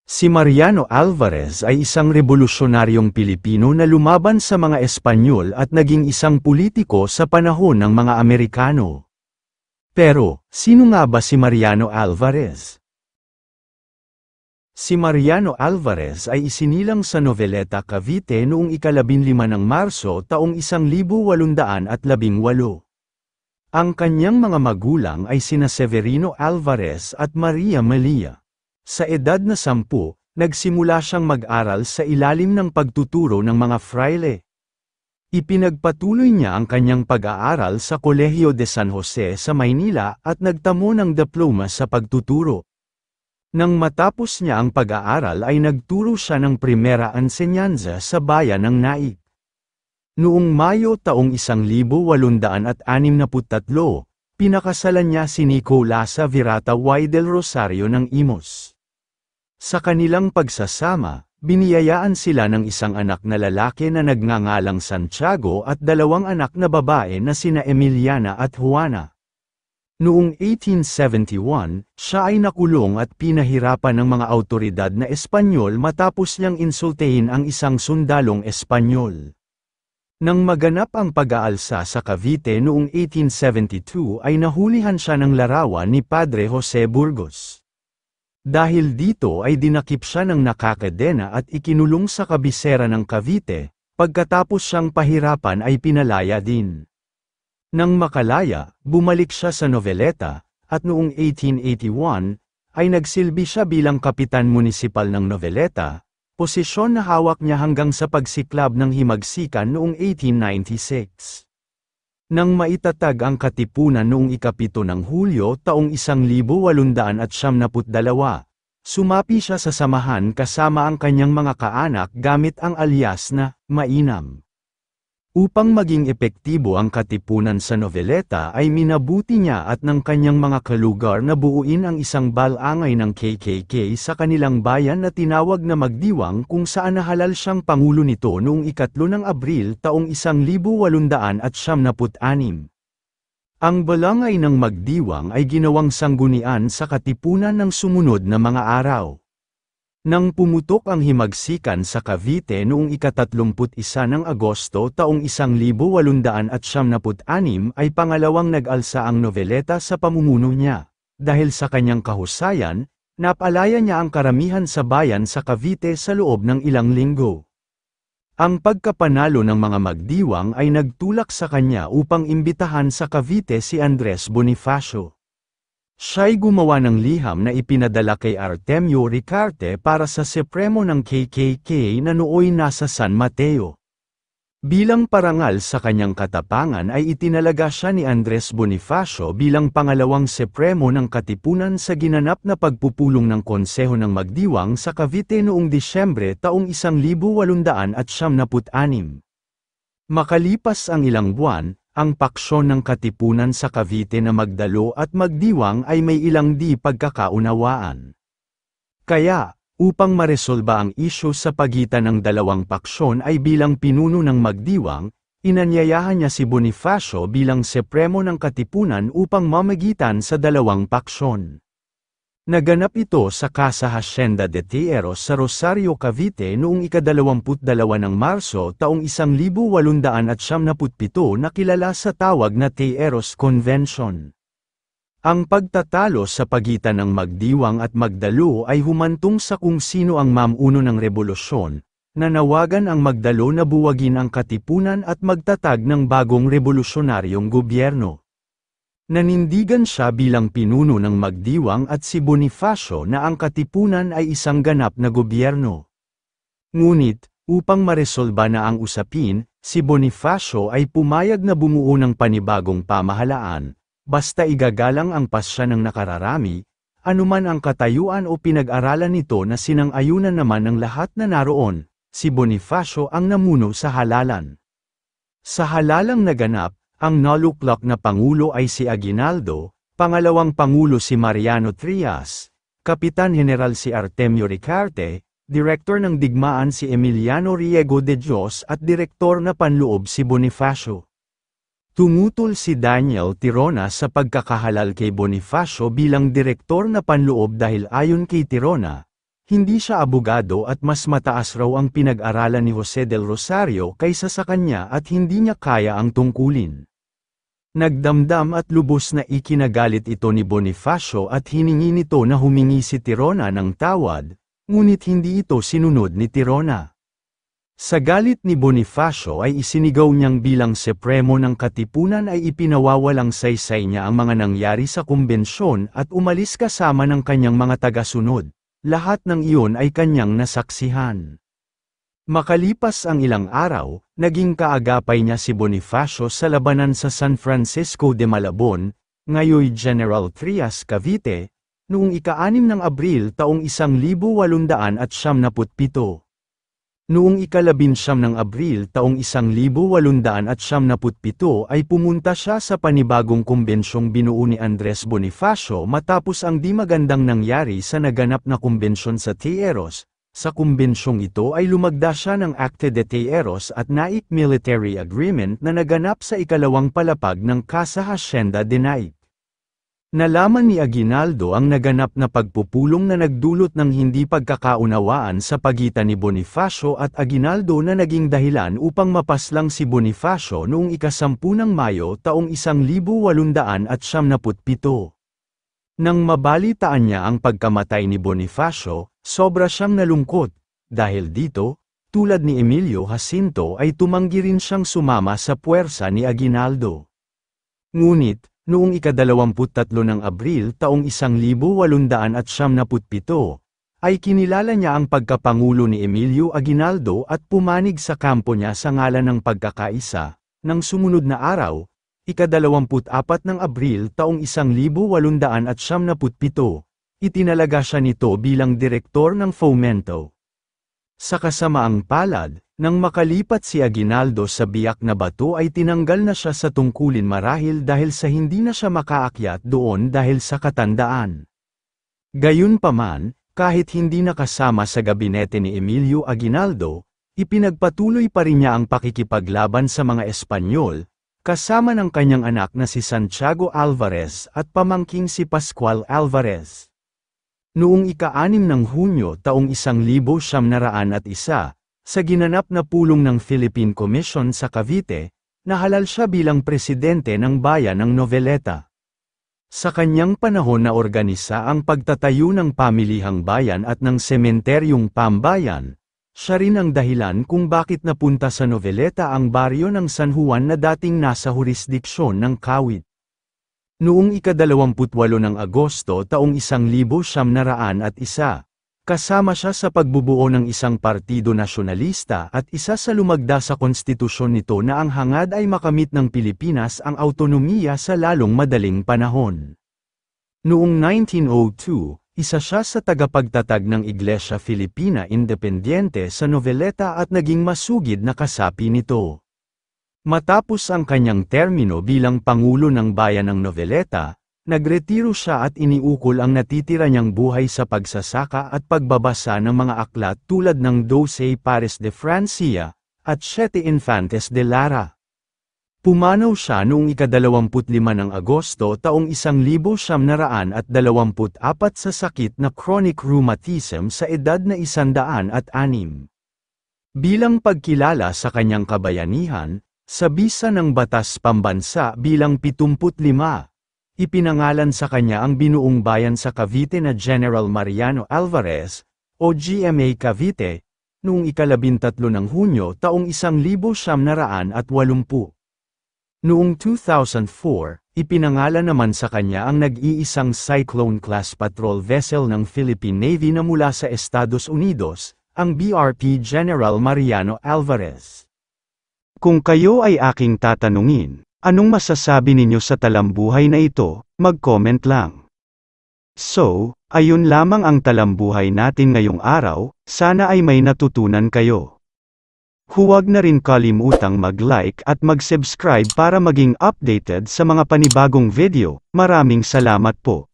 Si Mariano Alvarez ay isang revolusyonaryong Pilipino na lumaban sa mga Espanyol at naging isang politiko sa panahon ng mga Amerikano. Pero, sino nga ba si Mariano Alvarez? Si Mariano Alvarez ay isinilang sa Noveleta, Cavite noong ika-15 ng Marso taong 1818. Ang kanyang mga magulang ay sina Severino Alvarez at Maria Malia. Sa edad na 10, nagsimula siyang mag-aral sa ilalim ng pagtuturo ng mga fraile. Ipinagpatuloy niya ang kanyang pag-aaral sa Kolehiyo de San Jose sa Maynila at nagtamo ng diploma sa pagtuturo. Nang matapos niya ang pag-aaral ay nagturo siya ng primera ensenyanza sa bayan ng Naik. Noong Mayo taong 1863, pinakasalan niya si Nicolasa Virata y del Rosario ng Imos. Sa kanilang pagsasama, biniyayaan sila ng isang anak na lalaki na nagngangalang Santiago at dalawang anak na babae na sina Emiliana at Juana. Noong 1871, siya ay nakulong at pinahirapan ng mga awtoridad na Espanyol matapos niyang insultehin ang isang sundalong Espanyol. Nang maganap ang pag-aalsa sa Cavite noong 1872 ay nahulihan siya ng larawan ni Padre Jose Burgos. Dahil dito ay dinakip siya ng nakakadena at ikinulong sa kabisera ng Cavite, pagkatapos siyang pahirapan ay pinalaya din. Nang makalaya, bumalik siya sa Noveleta, at noong 1881, ay nagsilbi siya bilang kapitan munisipal ng Noveleta, posisyon na hawak niya hanggang sa pagsiklab ng himagsikan noong 1896. Nang maitatag ang katipunan noong ika-7 ng Hulyo taong 1872, sumapi siya sa samahan kasama ang kanyang mga kaanak gamit ang alias na Mainam. Upang maging epektibo ang katipunan sa Noveleta ay minabuti niya at ng kanyang mga kalugar na buuin ang isang balangay ng KKK sa kanilang bayan na tinawag na Magdiwang kung saan nahalal siyang pangulo nito noong ika-3 ng Abril taong 1876. Ang balangay ng Magdiwang ay ginawang sanggunian sa katipunan ng sumunod na mga araw. Nang pumutok ang himagsikan sa Cavite noong ika-31 ng Agosto taong 1876 ay pangalawang nag-alsa ang Noveleta sa pamumuno niya. Dahil sa kanyang kahusayan, napalaya niya ang karamihan sa bayan sa Cavite sa loob ng ilang linggo. Ang pagkapanalo ng mga Magdiwang ay nagtulak sa kanya upang imbitahan sa Cavite si Andres Bonifacio. Siya'y gumawa ng liham na ipinadala kay Artemio Ricarte para sa Supremo ng KKK na nooy nasa San Mateo. Bilang parangal sa kanyang katapangan ay itinalaga siya ni Andres Bonifacio bilang pangalawang Supremo ng Katipunan sa ginanap na pagpupulong ng Konseho ng Magdiwang sa Cavite noong Disyembre taong 1876. Makalipas ang ilang buwan, ang paksyon ng Katipunan sa Cavite na Magdalo at Magdiwang ay may ilang di pagkakaunawaan. Kaya, upang maresolba ang isyu sa pagitan ng dalawang paksyon ay bilang pinuno ng Magdiwang, inanyayahan niya si Bonifacio bilang Supremo ng Katipunan upang mamagitan sa dalawang paksyon. Naganap ito sa Casa Hacienda de Tieros sa Rosario, Cavite noong ika-22 ng Marso taong 1877 na kilala sa tawag na Tieros Convention. Ang pagtatalo sa pagitan ng Magdiwang at Magdalo ay humantong sa kung sino ang mamuno ng rebolusyon, nanawagan ang Magdalo na buwagin ang Katipunan at magtatag ng bagong revolusyonaryong gobyerno. Nanindigan siya bilang pinuno ng Magdiwang at si Bonifacio na ang Katipunan ay isang ganap na gobyerno. Ngunit, upang maresolba na ang usapin, si Bonifacio ay pumayag na bumuo ng panibagong pamahalaan, basta igagalang ang pasya ng nakararami, anuman ang katayuan o pinag-aralan nito na sinang-ayunan naman ng lahat na naroon, si Bonifacio ang namuno sa halalan. Sa halalang naganap, ang naluklak na pangulo ay si Aguinaldo, pangalawang pangulo si Mariano Trias, Kapitan General si Artemio Ricarte, Direktor ng Digmaan si Emiliano Riego de Dios at Direktor na Panloob si Bonifacio. Tumutol si Daniel Tirona sa pagkakahalal kay Bonifacio bilang Direktor na Panloob dahil ayon kay Tirona, Hindi siya abogado at mas mataas raw ang pinag-aralan ni Jose del Rosario kaysa sa kanya at hindi niya kaya ang tungkulin. Nagdamdam at lubos na ikinagalit ito ni Bonifacio at hiningi nito na humingi si Tirona ng tawad, ngunit hindi ito sinunod ni Tirona. Sa galit ni Bonifacio ay isinigaw niyang bilang Supremo ng Katipunan ay ipinawawalang saysay niya ang mga nangyari sa kumbensyon at umalis kasama ng kanyang mga tagasunod. Lahat ng iyon ay kanyang nasaksihan. Makalipas ang ilang araw, naging kaagapay niya si Bonifacio sa labanan sa San Francisco de Malabon, ngayoy General Trias, Cavite, noong ika-6 ng Abril taong 1897. Noong ika-19 ng Abril taong 1897 ay pumunta siya sa panibagong kumbensyong binuo ni Andres Bonifacio matapos ang di magandang nangyari sa naganap na kumbensyon sa Tejeros. Sa kumbensyong ito ay lumagda siya ng Acta de Tejeros at Naik Military Agreement na naganap sa ikalawang palapag ng Casa Hacienda de Naik. Nalaman ni Aguinaldo ang naganap na pagpupulong na nagdulot ng hindi pagkakaunawaan sa pagitan ni Bonifacio at Aguinaldo na naging dahilan upang mapaslang si Bonifacio noong ika-10 ng Mayo taong 1897. Nang mabalitaan niya ang pagkamatay ni Bonifacio, sobra siyang nalungkot. Dahil dito, tulad ni Emilio Jacinto ay tumanggi rin siyang sumama sa puwersa ni Aguinaldo. Ngunit, noong ika-23 ng Abril taong 1897, ay kinilala niya ang pagkapangulo ni Emilio Aguinaldo at pumanig sa kampo niya sa ngalan ng pagkakaisa. Nang sumunod na araw, ika-24 ng Abril taong 1897, itinalaga siya nito bilang direktor ng Fomento. Sa kasamaang palad, nang makalipat si Aguinaldo sa biyak na bato ay tinanggal na siya sa tungkulin marahil dahil sa hindi na siya makaakyat doon dahil sa katandaan. Gayunpaman, kahit hindi nakasama sa gabinete ni Emilio Aguinaldo, ipinagpatuloy pa rin niya ang pakikipaglaban sa mga Espanyol, kasama ng kanyang anak na si Santiago Alvarez at pamangking si Pascual Alvarez. Noong ika-6 ng Hunyo taong 1901, sa ginanap na pulong ng Philippine Commission sa Cavite, nahalal siya bilang presidente ng bayan ng Noveleta. Sa kanyang panahon na organisa ang pagtatayo ng pamilihang bayan at ng sementeryong pambayan, siya rin ang dahilan kung bakit napunta sa Noveleta ang baryo ng San Juan na dating nasa jurisdiksyon ng Kawit. Noong ika-28 ng Agosto taong 1901, kasama siya sa pagbubuo ng isang partido nasyonalista at isa sa lumagda sa konstitusyon nito na ang hangad ay makamit ng Pilipinas ang autonomiya sa lalong madaling panahon. Noong 1902, isa siya sa tagapagtatag ng Iglesia Filipina Independiente sa Noveleta at naging masugid na kasapi nito. Matapos ang kanyang termino bilang Pangulo ng Bayan ng Noveleta, nagretiro siya at iniukol ang natitira niyang buhay sa pagsasaka at pagbabasa ng mga aklat tulad ng 12 Pares de Francia at 7 Infantes de Lara. Pumanaw siya noong ika-25 ng Agosto taong 1924 sa sakit na chronic rheumatism sa edad na 106. Bilang pagkilala sa kanyang kabayanihan, sa bisa ng Batas Pambansa bilang 75, ipinangalan sa kanya ang binuong bayan sa Cavite na General Mariano Alvarez, o GMA Cavite, noong ika-13 ng Hunyo taong 1980. Noong 2004, ipinangalan naman sa kanya ang nag-iisang Cyclone-class patrol vessel ng Philippine Navy na mula sa Estados Unidos, ang BRP General Mariano Alvarez. Kung kayo ay aking tatanungin, anong masasabi ninyo sa talambuhay na ito, mag-comment lang. So, ayun lamang ang talambuhay natin ngayong araw, sana ay may natutunan kayo. Huwag na rin kalimutang mag-like at mag-subscribe para maging updated sa mga panibagong video. Maraming salamat po.